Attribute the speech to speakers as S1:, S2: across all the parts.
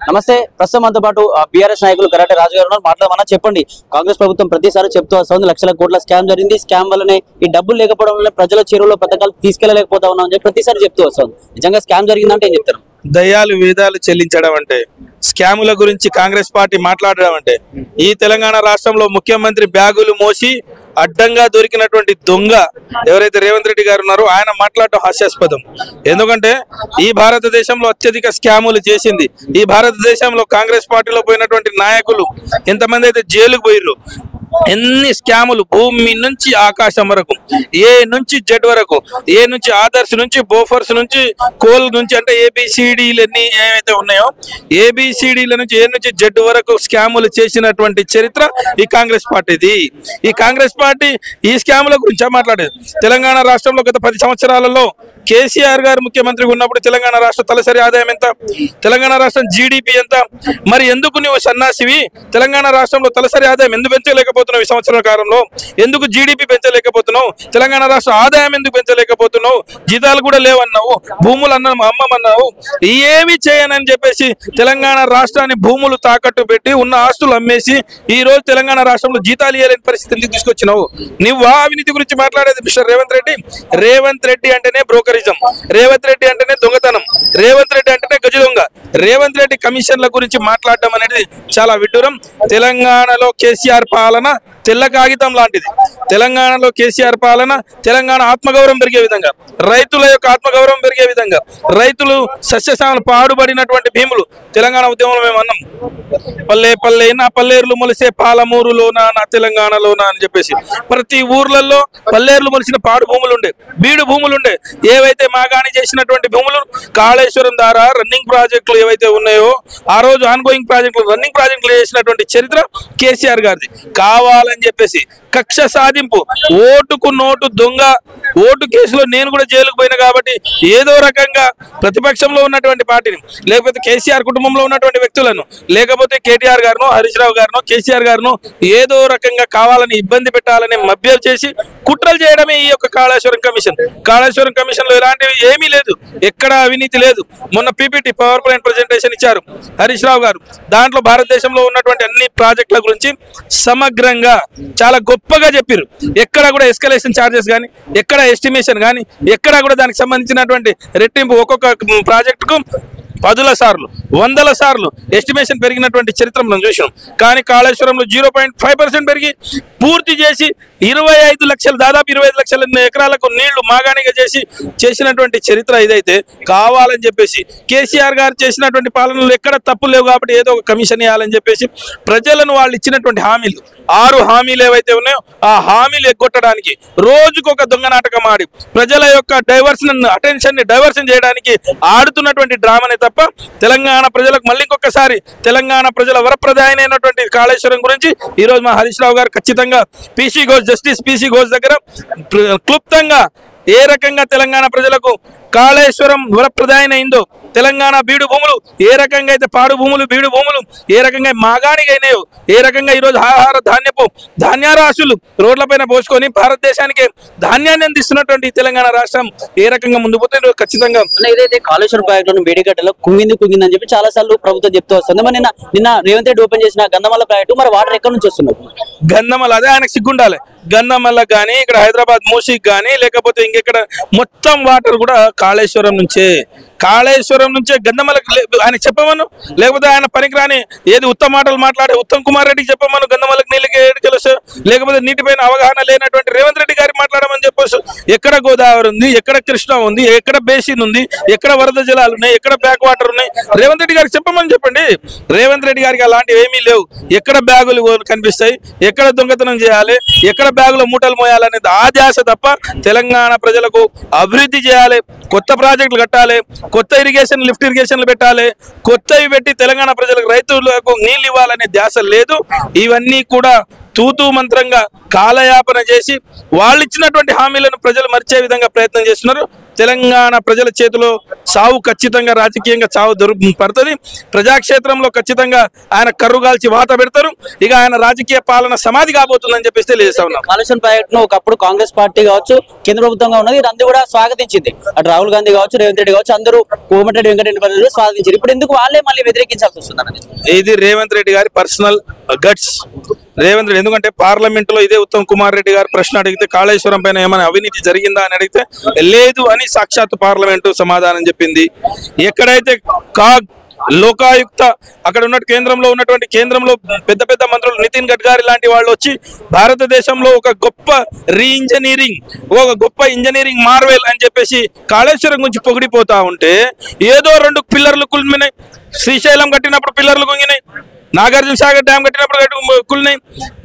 S1: నమస్తే. ప్రస్తుతం మనతో పాటు బీఆర్ఎస్ నాయకులు కరాటే రాజు గారు ఉన్నారు. మాట్లాడమన్నా చెప్పండి. కాంగ్రెస్ ప్రభుత్వం ప్రతిసారి చెప్తూ వస్తుంది లక్షల కోట్ల స్కామ్ జరిగింది, స్కామ్ వల్లనే ఈ డబ్బులు లేకపోవడం వల్ల ప్రజల చెరువులో పథకాలు తీసుకెళ్లలేకపోతా ఉన్నాం అని చెప్పి ప్రతిసారి చెప్తూ వస్తుంది. నిజంగా స్కామ్ జరిగిందంటే ఏం చెప్తారు?
S2: దయ్యాలు వేదాలు చెల్లించడం అంటే, స్కాముల గురించి కాంగ్రెస్ పార్టీ మాట్లాడడం అంటే, ఈ తెలంగాణ రాష్ట్రంలో ముఖ్యమంత్రి బ్యాగులు మోసి అడ్డంగా దొరికినటువంటి దొంగ ఎవరైతే రేవంత్ రెడ్డి గారు ఉన్నారో ఆయన మాట్లాడటం హాస్యాస్పదం. ఎందుకంటే ఈ భారతదేశంలో అత్యధిక స్కాములు చేసింది, ఈ భారతదేశంలో కాంగ్రెస్ పార్టీలో పోయినటువంటి నాయకులు ఎంతమంది అయితే జైలుకు పోయిర్రు, ఎన్ని స్కాములు భూమి నుంచి ఆకాశం వరకు, ఏ నుంచి జెడ్ వరకు, ఏ నుంచి ఆదర్శ్ నుంచి బోఫర్స్ నుంచి కోల్ నుంచి, అంటే ఏబిసిడీలు ఎన్ని ఏవైతే ఉన్నాయో ఏబిసిడీల నుంచి ఏ నుంచి జెడ్ వరకు స్కాములు చేసినటువంటి చరిత్ర ఈ కాంగ్రెస్ పార్టీది. ఈ కాంగ్రెస్ పార్టీ ఈ స్కాముల గురించి మాట్లాడేది. తెలంగాణ రాష్ట్రంలో గత 10 సంవత్సరాలలో కేసీఆర్ గారు ముఖ్యమంత్రిగా ఉన్నప్పుడు తెలంగాణ రాష్ట్ర తలసరి ఆదాయం ఎంత, తెలంగాణ రాష్ట్రం జీడిపి ఎంత, మరి ఎందుకు నువ్వు సన్నాసివి తెలంగాణ రాష్ట్రంలో తలసరి ఆదాయం ఎందుకు పెంచలేకపోతున్నావు, ఈ సంవత్సరాల కాలంలో ఎందుకు జీడిపి పెంచలేకపోతున్నావు, తెలంగాణ రాష్ట్ర ఆదాయం ఎందుకు పెంచలేకపోతున్నావు, జీతాలు కూడా లేవన్నావు, భూములు అమ్మమన్నావు, ఏమి చేయనని చెప్పేసి తెలంగాణ రాష్ట్రాన్ని భూములు తాకట్టు పెట్టి ఉన్న ఆస్తులు అమ్మేసి ఈ రోజు తెలంగాణ రాష్ట్రంలో జీతాలు ఇవ్వలేని పరిస్థితి తీసుకొచ్చినావు. నువ్వు అవినీతి గురించి మాట్లాడేది మిస్టర్ రేవంత్ రెడ్డి. రేవంత్ రెడ్డి అంటేనే బ్రోకరిజం, రేవంత్ రెడ్డి అంటేనే దొంగతనం, రేవంత్ రెడ్డి అంటేనే గజ దొంగ. రేవంత్ రెడ్డి కమిషన్ల గురించి మాట్లాడడం అనేది చాలా విడ్డూరం. తెలంగాణలో కేసీఆర్ పాలన తెల్ల కాగితం లాంటిది. తెలంగాణలో కేసీఆర్ పాలన తెలంగాణ ఆత్మగౌరవం పెరిగే విధంగా, రైతుల యొక్క ఆత్మగౌరవం పెరిగే విధంగా, రైతులు సస్యశామలు పాడుబడినటువంటి భీములు తెలంగాణ ఉద్యమంలో మేము అన్నాం. పల్లె పల్లె నా పల్లేరులు మొలిసే పాలమూరులోనా నా తెలంగాణలోనా అని చెప్పేసి ప్రతి ఊర్లలో పల్లేరులు మొలిసిన పాడు భూములు ఉండే, బీడు భూములు ఉండే. ఏవైతే మాగాణి చేసినటువంటి భూములు కాళేశ్వరం ద్వారా రన్నింగ్ ప్రాజెక్టులు ఏవైతే ఉన్నాయో ఆ రోజు ఆన్గోయింగ్ ప్రాజెక్టులు రన్నింగ్ ప్రాజెక్టులు చేసినటువంటి చరిత్ర కేసీఆర్ గారిది. కావాలని చెప్పేసి కక్ష సాధింపు, ఓటుకు నోటు దొంగ, ఓటు కేసులో నేను కూడా జైలుకు పోయినా కాబట్టి ఏదో రకంగా ప్రతిపక్షంలో ఉన్నటువంటి పార్టీని, లేకపోతే కేసీఆర్ కుటుంబంలో ఉన్నటువంటి వ్యక్తులను, లేకపోతే కేటీఆర్ గారును హరీష్ రావు గారును కేసీఆర్ గారును ఏదో రకంగా కావాలని ఇబ్బంది పెట్టాలని మభ్య చేసి కుట్రలు చేయడమే ఈ యొక్క కాళేశ్వరం కమిషన్. కాళేశ్వరం కమిషన్ లో ఎలాంటివి ఏమీ లేదు, ఎక్కడ అవినీతి లేదు. మొన్న పీపీటీ పవర్ పాయింట్ ప్రెజెంటేషన్ ఇచ్చారు హరీష్ రావు గారు. దాంట్లో భారతదేశంలో ఉన్నటువంటి అన్ని ప్రాజెక్టుల గురించి సమగ్రంగా చాలా గొప్పగా చెప్పారు. ఎక్కడ కూడా ఎస్కలేషన్ ఛార్జెస్ కానీ, ఎక్కడ ఎస్టిమేషన్ కానీ, ఎక్కడ కూడా దానికి సంబంధించినటువంటి రెట్టింపు ఒక్కొక్క ప్రాజెక్టుకు 10ల సార్లు 100ల సార్లు ఎస్టిమేషన్ పెరిగినటువంటి చరిత్ర మనం చూసినాం. కానీ కాళేశ్వరంలో 0.5% పెరిగి పూర్తి చేసి 25 లక్షలు, దాదాపు 25 లక్షల ఎకరాలకు నీళ్లు మాగాణిగా చేసినటువంటి చరిత్ర ఇదైతే. కావాలని చెప్పేసి కేసీఆర్ గారు చేసినటువంటి పాలనలో ఎక్కడ తప్పులు లేవు కాబట్టి ఏదో ఒక కమిషన్ ఇవ్వాలని చెప్పేసి ప్రజలను వాళ్ళు ఇచ్చినటువంటి హామీలు 6 హామీలు ఏవైతే ఉన్నాయో ఆ హామీలు ఎగ్గొట్టడానికి రోజుకొక దొంగ నాటకం ఆడి ప్రజల యొక్క అటెన్షన్ ని డైవర్షన్ చేయడానికి ఆడుతున్నటువంటి డ్రామానే తప్ప తెలంగాణ ప్రజలకు మళ్ళీ ఇంకొకసారి తెలంగాణ ప్రజల వరప్రదాయమైనటువంటి కాళేశ్వరం గురించి ఈ రోజు మా హరీష్ రావు గారు ఖచ్చితంగా జస్టిస్ పీసీ ఘోష్ దగ్గర క్లుప్తంగా ఏ రకంగా తెలంగాణ ప్రజలకు కాళేశ్వరం వరప్రదాయన అయిందో, తెలంగాణ బీడు భూములు ఏ రకంగా అయితే పాడు భూములు బీడు భూములు ఏ రకంగా మాగాణిగా అయినాయో, ఏ రకంగా ఈరోజు ఆహార ధాన్యరాశులు రోడ్లపైన పోసుకొని భారతదేశానికి ధాన్యాన్ని అందిస్తున్నటువంటి తెలంగాణ రాష్ట్రం ఏ రకంగా ముందు పోతే ఖచ్చితంగా
S1: ఏదైతే కాళేశ్వరం ప్రాజెక్టు మేడిగడ్డలో కుంగిందని చెప్పి చాలా సార్లు ప్రభుత్వం చెప్తూ వస్తుంది. మరి నిన్న రేవంత్ రెడ్డి ఓపెన్ చేసిన గంధమల్ల ప్రాజెక్టు మరి వాటర్ ఎక్కడి నుంచి వస్తున్నారు?
S2: గంధమల్ల అదే ఆయనకు సిగ్గుండాలి. గంధమల్ల కానీ ఇక్కడ హైదరాబాద్ మూసీకి కానీ లేకపోతే ఇంకెక్కడ మొత్తం వాటర్ కూడా కాళేశ్వరం నుంచే గంధమల్లకి ఆయన చెప్పమను, లేకపోతే ఆయన పనికిరాని ఏది ఉత్తమ మాటలు మాట్లాడే ఉత్తమ్ కుమార్ రెడ్డికి చెప్పమను గంధమల్లకి నీళ్ళకి ఏడు తెలుసు, లేకపోతే నీటిపైన అవగాహన లేనటువంటి రేవంత్ రెడ్డి గారికి మాట్లాడమని చెప్పొచ్చు. ఎక్కడ గోదావరి ఉంది, ఎక్కడ కృష్ణ ఉంది, ఎక్కడ బేసిన్ ఉంది, ఎక్కడ వరద జలాలు ఉన్నాయి, ఎక్కడ బ్యాక్ వాటర్ ఉన్నాయి, రేవంత్ రెడ్డి గారికి చెప్పమని చెప్పండి. రేవంత్ రెడ్డి గారికి అలాంటివి ఏమీ లేవు. ఎక్కడ బ్యాగులు కనిపిస్తాయి, ఎక్కడ దొంగతనం చేయాలి, ఎక్కడ బ్యాగులో మూటలు మోయాలనేది ఆ ధ్యాస తప్ప తెలంగాణ ప్రజలకు అభివృద్ధి చేయాలి, కొత్త ప్రాజెక్టులు కట్టాలి, కొత్త ఇరిగేషన్ లిఫ్ట్ ఇరిగేషన్లు పెట్టాలి, కొత్తవి పెట్టి తెలంగాణ ప్రజలకు రైతులకు నీళ్ళు ఇవ్వాలనే ధ్యాస లేదు. ఇవన్నీ కూడా తూతూ మంత్రంగా కాలయాపన చేసి వాళ్ళు ఇచ్చినటువంటి హామీలను ప్రజలు మర్చే విధంగా ప్రయత్నం చేస్తున్నారు. తెలంగాణ ప్రజల చేతిలో సావు ఖచ్చితంగా రాజకీయంగా చావు పడుతుంది. ప్రజాక్షేత్రంలో ఖచ్చితంగా ఆయన కర్రుగాల్చి వాత పెడతారు. ఇక ఆయన రాజకీయ పాలన సమాధి కాబోతుందని చెప్పేసి తెలియజేస్తా ఉన్నాం.
S1: కాళేశ్వరం ప్రాజెక్టును ఒకప్పుడు కాంగ్రెస్ పార్టీ కావచ్చు, కేంద్ర ప్రభుత్వంగా ఉన్నది, ఇది కూడా స్వాగతించింది. అటు రాహుల్ గాంధీ కావచ్చు, రేవంత్ రెడ్డి కావచ్చు, అందరూ కోమటిరెడ్డి వెంకటరెడ్డి స్వాగతించారు. ఇప్పుడు ఎందుకు వాళ్ళే మళ్ళీ వ్యతిరేకించాల్సి వస్తుంది?
S2: ఇది రేవంత్ రెడ్డి గారి పర్సనల్ గట్స్. రేవంత్ రెడ్డి ఎందుకంటే పార్లమెంట్ లో ఇదే ఉత్తమ్ కుమార్ రెడ్డి గారు ప్రశ్న అడిగితే కాళేశ్వరం పైన ఏమైనా అవినీతి జరిగిందా అని అడిగితే లేదు అని సాక్షాత్ పార్లమెంటు సమాధానం చెప్పింది. ఎక్కడైతే లోకాయుక్త అక్కడ ఉన్న కేంద్రంలో పెద్ద పెద్ద మంత్రులు నితిన్ గడ్కరీ లాంటి వాళ్ళు వచ్చి భారతదేశంలో ఒక గొప్ప ఇంజనీరింగ్ మార్వెల్ అని చెప్పేసి కాళేశ్వరం గురించి పొగిడిపోతా ఉంటే ఏదో 2 పిల్లర్లు కులిమినాయి. శ్రీశైలం కట్టినప్పుడు పిల్లర్లు కుంగినాయి, నాగార్జున సాగర్ డ్యామ్ కట్టినప్పుడు కూలినాయి,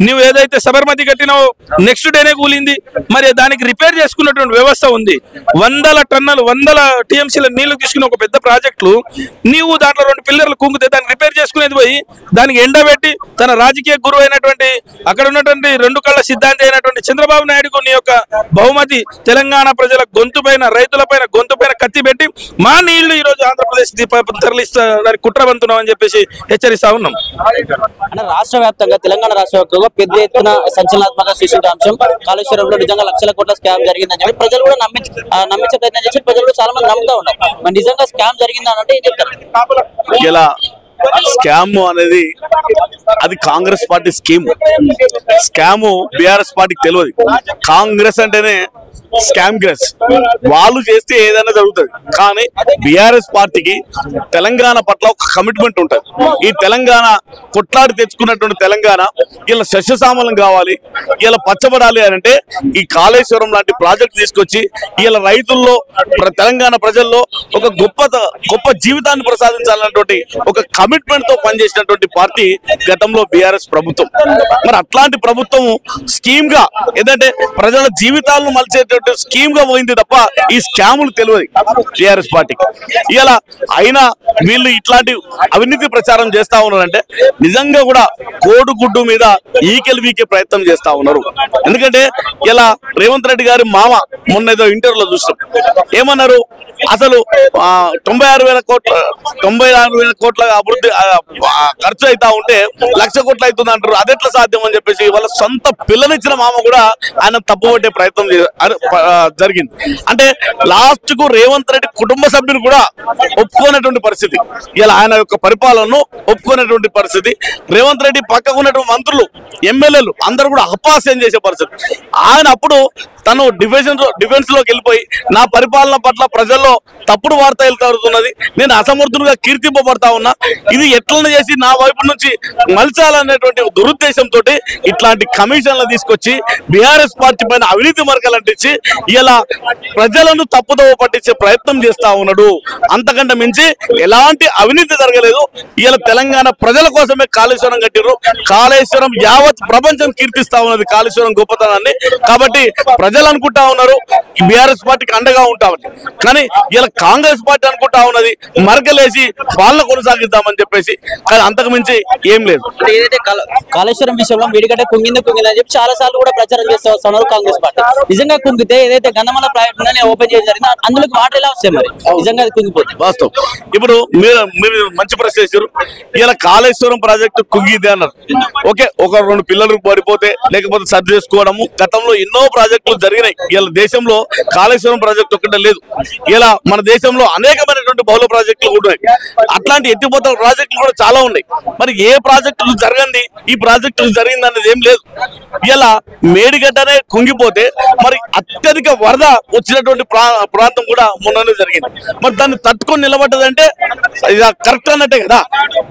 S2: నువ్వు ఏదైతే సబర్మతి కట్టినావో నెక్స్ట్ డేనే కూలింది. మరి దానికి రిపేర్ చేసుకున్నటువంటి వ్యవస్థ ఉంది. 100 టీఎంసీల నీళ్లు తీసుకుని ఒక పెద్ద ప్రాజెక్టులు నీవు దాంట్లో 2 పిల్లర్లు కుంగితే దాన్ని రిపేర్ చేసుకునేది పోయి దానికి ఎండబెట్టి తన రాజకీయ గురువు అయినటువంటి అక్కడ ఉన్నటువంటి 2 కళ్ళ సిద్ధాంతి అయినటువంటి చంద్రబాబు నాయుడుకు నీ యొక్క బహుమతి తెలంగాణ ప్రజల గొంతుపైన, రైతులపైన గొంతుపైన కత్తి పెట్టి మా నీళ్లు ఈ రోజు ఆంధ్రప్రదేశ్ తరలిస్తానికి కుట్రబంతున్నాం అని చెప్పేసి హెచ్చరిస్తా ఉన్నాం.
S1: అంటే రాష్ట్ర వ్యాప్తంగా, తెలంగాణ రాష్ట్ర వ్యాప్తంగా పెద్ద ఎత్తున సంచలనాత్మక సృష్టించిన అంశం కాళేశ్వరంలో నిజంగా లక్షల కోట్ల స్కామ్ జరిగిందని చెప్పి ప్రజలు కూడా నమ్మించే ప్రయత్నం చేసి ప్రజలు కూడా చాలా మంది నమ్ముతా ఉన్నారు. మరి నిజంగా స్కామ్ జరిగిందని అంటే ఏం చెప్తారు?
S3: ఇలా స్కామ్ అనేది అది కాంగ్రెస్ పార్టీ స్కామ్ బీఆర్ఎస్ పార్టీకి తెలియదు. కాంగ్రెస్ అంటేనే స్కామ్ గ్రెస్, వాళ్ళు చేస్తే ఏదైనా జరుగుతుంది. కానీ బీఆర్ఎస్ పార్టీకి తెలంగాణ పట్ల ఒక కమిట్మెంట్ ఉంటుంది. ఈ తెలంగాణ కొట్లాడి తెచ్చుకున్నటువంటి తెలంగాణ ఇలా సస్యశ్యామలం కావాలి, ఇలా పచ్చబడాలి అని అంటే ఈ కాళేశ్వరం లాంటి ప్రాజెక్ట్ తీసుకొచ్చి ఇలా రైతుల్లో, తెలంగాణ ప్రజల్లో ఒక గొప్ప జీవితాన్ని ప్రసాదించాలన్నటువంటి ఒక కమిట్మెంట్ తో పనిచేసినటువంటి పార్టీ గతంలో బీఆర్ఎస్ ప్రభుత్వం. మరి అట్లాంటి ప్రభుత్వం స్కీమ్ గా ఏంటంటే ప్రజల జీవితాలను మలిచేటువంటి స్కీమ్ గా పోయింది తప్ప ఈ స్కాములు తెలియదు టీఆర్ఎస్ పార్టీకి. ఇలా అయినా వీళ్ళు ఇట్లాంటి అవినీతి ప్రచారం చేస్తా ఉన్నారంటే నిజంగా కూడా కోడిగుడ్డు మీద ఈకెలు వీకే ప్రయత్నం చేస్తా ఉన్నారు. ఎందుకంటే ఇలా రేవంత్ రెడ్డి గారి మామ మొన్న ఏదో ఇంటర్వ్యూలో చూస్తాం, ఏమన్నారు, అసలు 96,000 కోట్ల అభివృద్ధి ఖర్చు అవుతా ఉంటే 1,00,000 కోట్లు అవుతుంది అంటారు. అదెట్లా సాధ్యం అని చెప్పేసి వాళ్ళ సొంత పిల్లనిచ్చిన మామ కూడా ఆయన తప్పుపట్టే ప్రయత్నం జరిగింది. అంటే లాస్ట్ కు రేవంత్ రెడ్డి కుటుంబ సభ్యులు కూడా ఒప్పుకునేటువంటి పరిస్థితి, ఇలా ఆయన యొక్క పరిపాలనను ఒప్పుకునేటువంటి పరిస్థితి. రేవంత్ రెడ్డి పక్కకు ఉన్నటువంటి మంత్రులు, ఎమ్మెల్యేలు అందరూ కూడా అపహాస్యం చేసే పరిస్థితి. ఆయన అప్పుడు తను డిఫెన్స్ లోకి వెళ్ళిపోయి నా పరిపాలన పట్ల ప్రజల్లో తప్పుడు వార్త వెళ్తున్నది, నేను అసమర్థులుగా కీర్తింపబడతా ఉన్నా, ఇది ఎట్లనే చేసి నా వైపు నుంచి మలచాలనేటువంటి దురుద్దేశంతో ఇట్లాంటి కమిషన్లు తీసుకొచ్చి బీఆర్ఎస్ పార్టీ పైన అవినీతి మరకలు అంటించి ఇలా ప్రజలను తప్పుదోవ పట్టించే ప్రయత్నం చేస్తా ఉన్నాడు. అంతకంటే మించి ఎలాంటి అవినీతి జరగలేదు. ఇలా తెలంగాణ ప్రజల కోసమే కాళేశ్వరం కట్టిరు. కాళేశ్వరం యావత్ ప్రపంచం కీర్తిస్తా ఉన్నది కాళేశ్వరం గొప్పతనాన్ని. కాబట్టి ప్రజలు అనుకుంటా ఉన్నారు బీఆర్ఎస్ పార్టీకి అండగా ఉంటామని, కానీ ఇలా కాంగ్రెస్ పార్టీ అనుకుంటా ఉన్నది మరకలేసి పాలన కొనసాగిద్దామని చెప్పేసి. కానీ అంతకు మించి ఏం లేదు.
S1: ఏదైతే కాళేశ్వరం విషయంలో వీడిగడ్డ కుంగిందని చెప్పి చాలా సార్లు కూడా ప్రచారం చేస్తూ వస్తున్నారు కాంగ్రెస్ పార్టీ. నిజంగా కుంగితే ఏదైతే గంధమల ప్రాజెక్ట్ ఓపెన్ చేయడం జరిగింది అందులోకి వాటర్ ఎలా వస్తాయి? మరి నిజంగా అది కుంగిపోతే
S3: వాస్తవం. ఇప్పుడు మీరు మంచి ప్రశ్న చేశారు. ఇలా కాళేశ్వరం ప్రాజెక్టు కుంగిదే అన్నారు. ఓకే, ఒక 2 పిల్లలు పడిపోతే లేకపోతే సర్ది చేసుకోవడము, గతంలో ఎన్నో ప్రాజెక్టులు జరిగినాయి. ఇలా దేశంలో కాళేశ్వరం ప్రాజెక్టు ఒక్కటే లేదు, ఇలా మన దేశంలో అనేకమైనటువంటి బహుళ ప్రాజెక్టులు కూడా ఉన్నాయి. అట్లాంటి ఎత్తిపోతల ప్రాజెక్టులు కూడా చాలా ఉన్నాయి. మరి ఏ ప్రాజెక్టులు జరగండి ఈ ప్రాజెక్టులు జరిగింది అనేది ఏం లేదు. ఇలా మేడిగడ్డనే కుంగిపోతే మరి అత్యధిక వరద వచ్చినటువంటి ప్రాంతం కూడా మొన్ననే జరిగింది. మరి దాన్ని తట్టుకొని నిలబడ్డదంటే కరెక్ట్ అన్నట్టే కదా.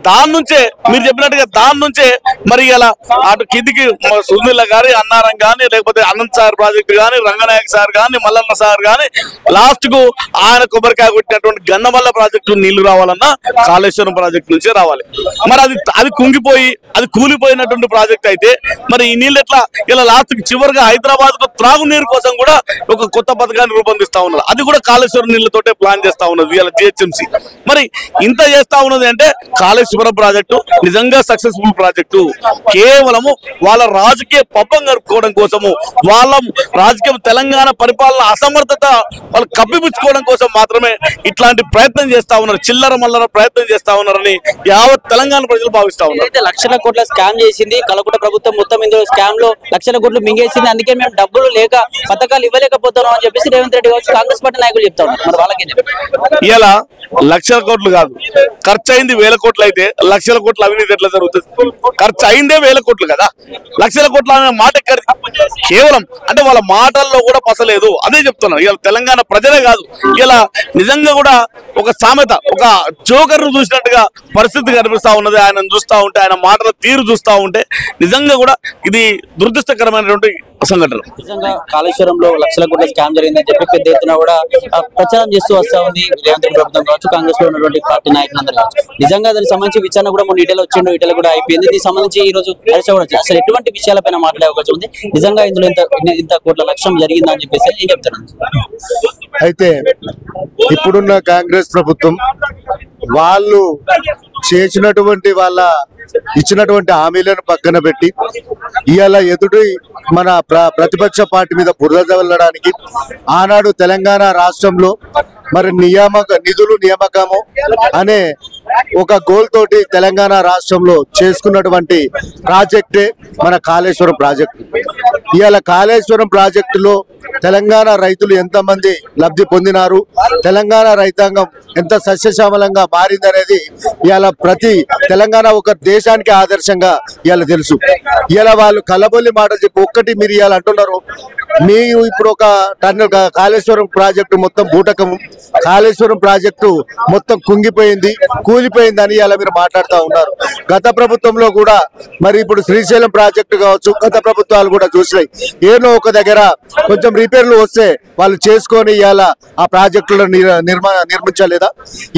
S3: దాని నుంచే మీరు చెప్పినట్టుగా దాని నుంచే మరి ఇలా అటు కిందికి సునీల గారి అన్నారం కానీ, లేకపోతే అనంత్ సార్ ప్రాజెక్టు కానీ, రంగనాయక్ సార్ కానీ, మల్లన్న సార్ కానీ, లాస్ట్ కు ఆయన కొబ్బరికాయ కొట్టినటువంటి గన్నమల్ల ప్రాజెక్టు నీళ్లు రావాలన్నా కాళేశ్వరం ప్రాజెక్టు నుంచే రావాలి. మరి అది కుంగిపోయి అది కూలిపోయినటువంటి ప్రాజెక్ట్ అయితే మరి ఈ నీళ్ళు ఎట్లా ఇలా లాస్ట్ కి చివరిగా హైదరాబాద్ కు త్రాగునీరు కోసం కోసం కూడా ఒక కొత్త పథకాన్ని రూపొందిస్తా ఉన్నారు. అది కూడా కాళేశ్వరం నీళ్లతోటే ప్లాన్ చేస్తా ఉన్నది ఇలా జిహెచ్ఎంసీ. మరి ఇంత చేస్తా ఉన్నది అంటే కాళేశ్వరం ప్రాజెక్టు నిజంగా సక్సెస్ఫుల్ ప్రాజెక్టు. కేవలము వాళ్ళ రాజకీయ పబ్బం గడుపుకోవడం కోసము, వాళ్ళ రాజకీయ తెలంగాణ పరిపాలన అసమర్థత వాళ్ళు కప్పిపుచ్చుకోవడం కోసం మాత్రమే ఇట్లాంటి ప్రయత్నం చేస్తా ఉన్నారు. చిల్లర మల్లర ప్రయత్నం చేస్తా ఉన్నారని యావత్ తెలంగాణ ప్రజలు భావిస్తా ఉన్నారు.
S1: అయితే లక్షల కోట్ల స్కామ్ చేసింది కలకత్తా ప్రభుత్వం, మొత్తం ఇందులో స్కామ్ లో లక్షల కోట్లు మింగేసింది. అందుకే మేము డబ్బులు లేక పథకాలు ఇవ్వలేకపోతున్నాం అని చెప్పేసి రేవంత్ రెడ్డి కావచ్చు కాంగ్రెస్ పార్టీ నాయకులు చెప్తా ఉన్నారు. మరి వాళ్ళకి
S3: ఇలా లక్షల కోట్లు కాదు, ఖర్చు అయింది 1000 కోట్లు అయితే లక్షల కోట్ల అవినీతి ఎట్లా జరుగుతుంది? ఖర్చు అయిందే 1000 కోట్లు కదా, లక్షల కోట్ల అనే మాట ఎక్కడి? కేవలం అంటే వాళ్ళ మాటల్లో కూడా పసలేదు. అదే చెప్తున్నాను. ఇలా తెలంగాణ ప్రజలే కాదు, ఇలా నిజంగా కూడా ఒక సామెత, ఒక జోకర్ ను చూసినట్టుగా పరిస్థితి కనిపిస్తా ఉన్నది. ఆయన చూస్తా ఉంటే, ఆయన మాటల తీరు చూస్తా ఉంటే నిజంగా కూడా ఇది దురదృష్టకరమైనటువంటి సంఘటన.
S1: నిజంగా కాళేశ్వరంలో లక్షల కోట్ల స్కామ్ జరిగిందని చెప్పి పెద్ద ఎత్తున కూడా ప్రచారం చేస్తూ వస్తా ఉంది రేవంత్ రెడ్డి ప్రభుత్వం కావచ్చు, కాంగ్రెస్ లో ఉన్నటువంటి పార్టీ నాయకులందరూ కావచ్చు. నిజంగా దానికి సంబంధించి విచారణ కూడా మొన్న ఈటెలో వచ్చిండు, ఈటెలో కూడా అయిపోయింది. దీనికి సంబంధించి ఈ రోజు హర్ష కూడా వచ్చింది. అసలు ఎటువంటి విషయాలపైన మాట్లాడే అవకాశం ఉంది? నిజంగా ఇందులో ఇంత కోట్ల లక్ష్యం జరిగిందని చెప్పేసి ఏం చెప్తాను.
S4: అయితే ఇప్పుడున్న కాంగ్రెస్ ప్రభుత్వం వాళ్ళు చేసినటువంటి వాళ్ళ ఇచ్చినటువంటి హామీలను పక్కన పెట్టి ఇవాళ ఎదుటి మన ప్రతిపక్ష పార్టీ మీద బురద వెళ్ళడానికి ఆనాడు తెలంగాణ రాష్ట్రంలో మరి నిధులు నియామకము అనే ఒక గోల్ తోటి తెలంగాణ రాష్ట్రంలో చేసుకున్నటువంటి ప్రాజెక్టే మన కాళేశ్వరం ప్రాజెక్టు. ఇవాళ కాళేశ్వరం ప్రాజెక్టులో తెలంగాణ రైతులు ఎంతమంది లబ్ధి పొందినారు, తెలంగాణ రైతాంగం ఎంత సస్యశ్యామలంగా మారిందనేది ఇవాళ ప్రతి తెలంగాణ ఒక దేశానికి ఆదర్శంగా ఇవాళ తెలుసు. ఇవాళ వాళ్ళు కలబొల్లి మాటలు చెప్పి ఒక్కటి మీరు ఇవాళ అంటున్నారు, మీరు ఇప్పుడు ఒక టన్నెల్ కాళేశ్వరం ప్రాజెక్టు మొత్తం బూటకము, కాళేశ్వరం ప్రాజెక్టు మొత్తం కుంగిపోయింది, కూలిపోయింది అని ఇలా మీరు మాట్లాడుతూ ఉన్నారు. గత ప్రభుత్వంలో కూడా మరి ఇప్పుడు శ్రీశైలం ప్రాజెక్టు కావచ్చు, గత ప్రభుత్వాలు కూడా చూసినాయి. ఏదో ఒక దగ్గర కొంచెం రిపేర్లు వస్తే వాళ్ళు చేసుకొని ఇవాళ ఆ ప్రాజెక్టులను నిర్మించలేదా?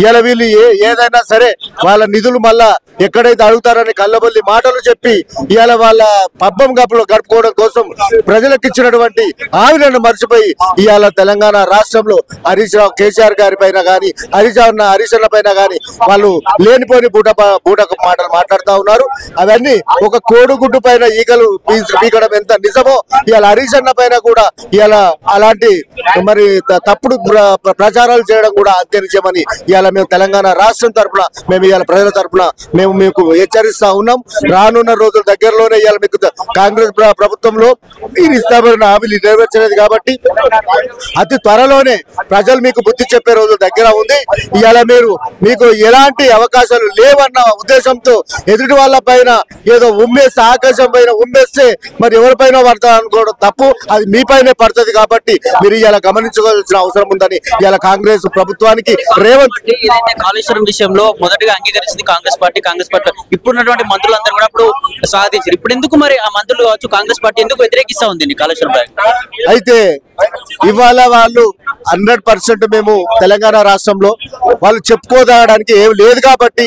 S4: ఇవాళ వీళ్ళు ఏదైనా సరే వాళ్ళ నిధులు మళ్ళా ఎక్కడైతే అడుగుతారని కళ్ళబొల్లి మాటలు చెప్పి ఇవాళ వాళ్ళ పబ్బం గడుపుకోవడం కోసం ప్రజలకు ఇచ్చినటువంటి హామీలను మర్చిపోయి ఇవాళ తెలంగాణ రాష్ట్రంలో హరీష్ రావు కేసీఆర్ గారి పైన కానీ హరీష్ అన్న పైన కానీ వాళ్ళు లేనిపోని బూట మాటలు మాట్లాడుతూ ఉన్నారు. అవన్నీ ఒక కోడిగుడ్డు పైన ఈగలు పీకడం ఎంత నిజమో ఇవాళ హరీష్ అన్న పైన కూడా ఇవాళ అలాంటి మరి తప్పుడు ప్రచారాలు చేయడం కూడా అంతే నిజమని ఇవాళ మేము తెలంగాణ రాష్ట్రం తరఫున మేము ఇవాళ ప్రజల తరఫున మేము మీకు హెచ్చరిస్తా ఉన్నాం. రానున్న రోజుల దగ్గరలోనే ఇవాళ మీకు కాంగ్రెస్ ప్రభుత్వంలో మీరు ఇస్తామన్న హామీలు నెరవేర్చలేదు కాబట్టి అతి త్వరలోనే ప్రజలు మీకు బుద్ధి చెప్పే రోజుల దగ్గర ఉంది. ఇవాళ మీకు ఎలాంటి అవకాశాలు లేవన్న ఉద్దేశంతో ఎదుటి వాళ్ళ పైన ఏదో ఉమ్మేస్తే ఆకాశం పైన ఉమ్మేస్తే మరి ఎవరిపైన పడతా అనుకోవడం తప్పు, అది మీ పైనే పడుతుంది. కాబట్టి మీరు ఇలా గమనించుకోవాల్సిన అవసరం ఉందని ఇలా కాంగ్రెస్ ప్రభుత్వానికి రేవంత్
S1: కాళేశ్వరం విషయంలో మొదటిగా అంగీకరించింది కాంగ్రెస్ పార్టీ. ఇప్పుడున్నటువంటి మంత్రులందరూ కూడా ఇప్పుడు సాధించారు. ఇప్పుడు ఎందుకు మరి ఆ మంత్రులు కావచ్చు కాంగ్రెస్ పార్టీ ఎందుకు వ్యతిరేకిస్తా ఉంది కాళేశ్వరం
S4: అయితే ఇవాళ వాళ్ళు 100% మేము తెలంగాణ రాష్ట్రంలో వాళ్ళు చెప్పుకోదాడానికి ఏం లేదు కాబట్టి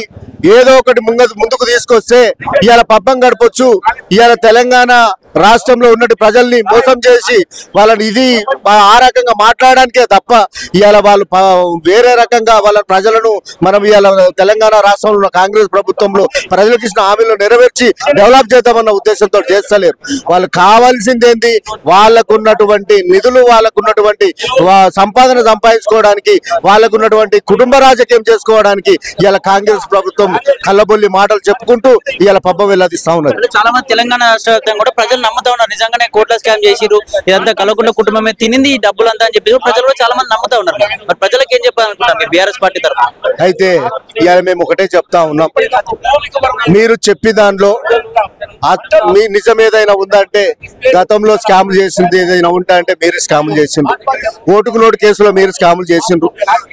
S4: ఏదో ఒకటి ముందుకు తీసుకొస్తే ఇవాళ పబ్బం గడపొచ్చు. ఇవాళ తెలంగాణ రాష్ట్రంలో ఉన్నట్టు ప్రజల్ని మోసం చేసి వాళ్ళని ఇది ఆ రకంగా మాట్లాడడానికే తప్ప ఇవాళ వాళ్ళు వేరే రకంగా వాళ్ళ ప్రజలను మనం ఇవాళ తెలంగాణ రాష్ట్రంలో కాంగ్రెస్ ప్రభుత్వంలో ప్రజలకు ఇచ్చిన హామీలు నెరవేర్చి డెవలప్ చేద్దామన్న ఉద్దేశంతో చేస్తలేరు. వాళ్ళు కావాల్సింది ఏంటి? వాళ్ళకున్నటువంటి నిధులు, వాళ్ళకున్నటువంటి సంపాదన సంపాదించుకోవడానికి, వాళ్ళకున్నటువంటి కుటుంబ రాజకీయం చేసుకోవడానికి ఇలా కాంగ్రెస్ ప్రభుత్వం కళ్ళబొల్లి మాటలు చెప్పుకుంటూ ఇలా పబ్బం వెళ్ళదిస్తా ఉన్నారు.
S1: చాలా మంది తెలంగాణ రాష్ట్ర వ్యాప్తంగా కూడా ప్రజలు నమ్ముతా ఉన్నారు నిజంగానే కోట్ల స్కామ్ చేసిరు, ఇదంతా కలగకుండా కుటుంబమే తినింది ఈ డబ్బులు అంతా అని చెప్పి ప్రజలు కూడా చాలా మంది నమ్ముతా ఉన్నారు. మరి ప్రజలకు ఏం చెప్పాలనుకుంటారు మీరు బీఆర్ఎస్ పార్టీ తరఫున?
S4: అయితే ఇవాళ మేము ఒకటే చెప్తా ఉన్నాం, మీరు చెప్పి దానిలో మీ నిజం ఏదైనా ఉందంటే గతంలో స్కాములు చేసింది ఏదైనా ఉంటా అంటే మీరు స్కాములు చేసిండ్రు, ఓటుకు నోటు కేసులో మీరు స్కాములు చేసిండ్రు,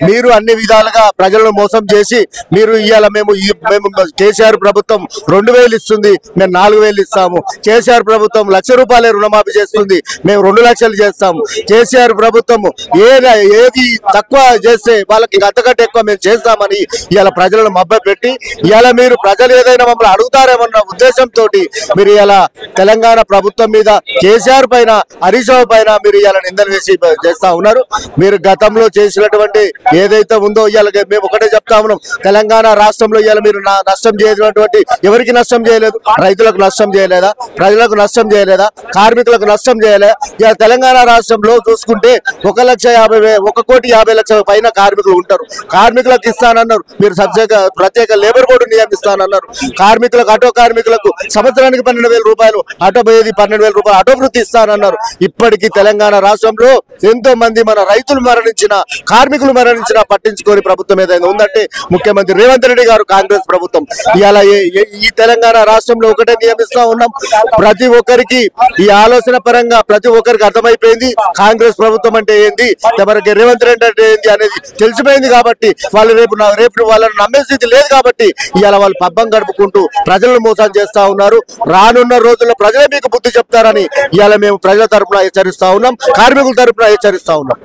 S4: మీరు అన్ని విధాలుగా ప్రజలను మోసం చేసి మీరు ఇవాళ మేము కేసీఆర్ ప్రభుత్వం 2000 ఇస్తుంది, మేము 4000 ఇస్తాము. కేసీఆర్ ప్రభుత్వం ₹1,00,000 రుణమాఫీ చేస్తుంది, మేము 2 లక్షలు చేస్తాము. కేసీఆర్ ప్రభుత్వం ఏది తక్కువ చేస్తే వాళ్ళకి అంతకంటే ఎక్కువ మేము చేస్తామని ఇవాళ ప్రజలను మభ్య పెట్టి ఇవాళ మీరు ప్రజలు ఏదైనా మమ్మల్ని అడుగుతారేమన్న ఉద్దేశంతో మీరు ఇలా తెలంగాణ ప్రభుత్వం మీద కేసీఆర్ పైన హరీష్ రావు పైన మీరు ఇలా నిందలు వేసి చేస్తా ఉన్నారు. మీరు గతంలో చేసినటువంటి ఏదైతే ఉందో ఇవాళ మేము ఒకటే చెప్తా ఉన్నాం, తెలంగాణ రాష్ట్రంలో ఇవాళ మీరు నష్టం చేయనటువంటి ఎవరికి నష్టం చేయలేదు, రైతులకు నష్టం చేయలేదా, ప్రజలకు నష్టం చేయలేదా, కార్మికులకు నష్టం చేయలేదా? ఇవాళ తెలంగాణ రాష్ట్రంలో చూసుకుంటే 1,50,000 పైన కార్మికులు ఉంటారు. కార్మికులకు ఇస్తానన్నారు మీరు, ప్రత్యేక లేబర్ బోర్డు నియమిస్తానన్నారు. కార్మికులకు ఆటో కార్మికులకు సంవత్సరానికి 12,000 రూపాయలు, ఆటో పోయేది 12,000 రూపాయలు ఆటో వృత్తి ఇస్తానన్నారు. ఇప్పటికీ తెలంగాణ రాష్ట్రంలో ఎంతో మంది మన రైతులు మరణించిన, కార్మికులు మరణించిన పట్టించుకొని ప్రభుత్వం ఏదైనా ఉందంటే ముఖ్యమంత్రి రేవంత్ రెడ్డి గారు, కాంగ్రెస్ ప్రభుత్వం. ఇవాళ ఈ తెలంగాణ రాష్ట్రంలో ఒకటే నియమిస్తా ఉన్నాం. ప్రతి ఒక్కరికి ఈ ఆలోచన పరంగా ప్రతి ఒక్కరికి అర్థమైపోయింది కాంగ్రెస్ ప్రభుత్వం అంటే ఏంది, ఎవరికి రేవంత్ రెడ్డి అంటే ఏంది అనేది తెలిసిపోయింది. కాబట్టి వాళ్ళు రేపు వాళ్ళని నమ్మే స్థితి లేదు. కాబట్టి ఇవాళ వాళ్ళు పబ్బం గడుపుకుంటూ ప్రజలను మోసం చేస్తా ఉన్నారు. రానున్న రోజుల్లో ప్రజలే మీకు బుద్ధి చెప్తారని ఇవాళ మేము ప్రజల తరఫున హెచ్చరిస్తా ఉన్నాం, కార్మికుల తరఫున హెచ్చరిస్తా ఉన్నాం.